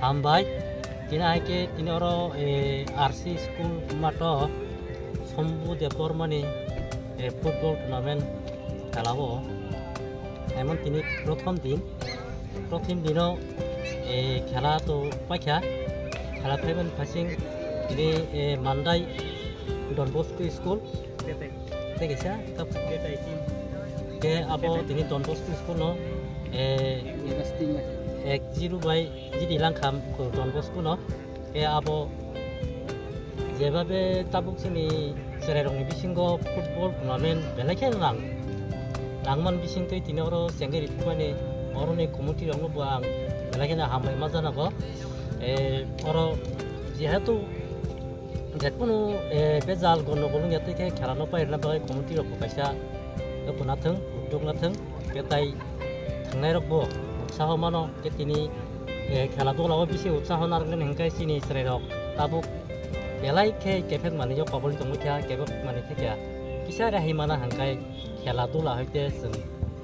hambai tina ke tinoro RC school mato sombu depormani football tournament খেলাবো এমন তিনি প্রথম দিনও খেলা তো পাইখা খেলা ফাইবেন ফাইসিং তিনি মান্দাই ডন বস্কো স্কুল দেখেছা ke abo tini Don Bosco School no 1-0 by jadi langkam ke Don Bosco no ke abo jebabe tabuk sini sererong bisingo football tournament belaken nangman bising tu tini oro senggeri pukane oro ne community rong buang belaken hamai mazana go oro jehetu jetpunu bezal gono golung yate ke khelano pairna bagai community rok kaisa nathung udok nathung ketai thangnai rokbo utsaho mano ketini khela dolago bisi utsaho narlen hengkai sini srerok tabuk belai ke kefek mani jo kabul tongmu kya kebok mani thekya kisa rahi mana hangkai khela dola hoite sung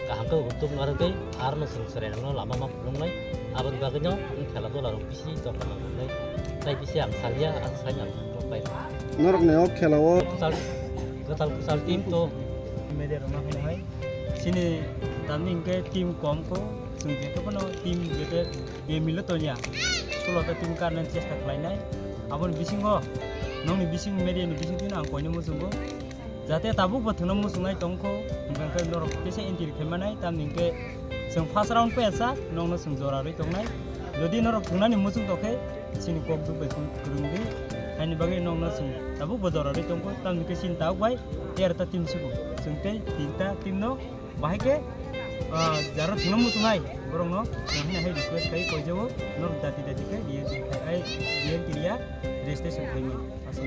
kahangko utuk nargai arno sung srerong no lama ma pulungnai abon bagnyo khela dola rok bisi tongmai tai bisi ang salia asanya pai norok ne ok khelawo kusal tim to media rumah hai sini tanding ke tim kom ko sungke to kono tim bete e milotonya sulo ta tim karna chesta khlainai abon bisingo nongni bising media ni bising tin ang koino musungo jate tabuk bothno musungai tongko ngangkai norok kese intir khemanai tanding ke sung first round pe asa nongno sung jora roi tongnai jodi norok thunani musung tokhe sini kok du betung kurungi hani bagai nongno sung tabuk bojora roi tongko tanding ke sin tau bai erta tim sibu sungte tinta timno bahike jaro thunam musungai borong no nahina hai request kai koijawo nor dati ke dia kai dia tiria registration kai asal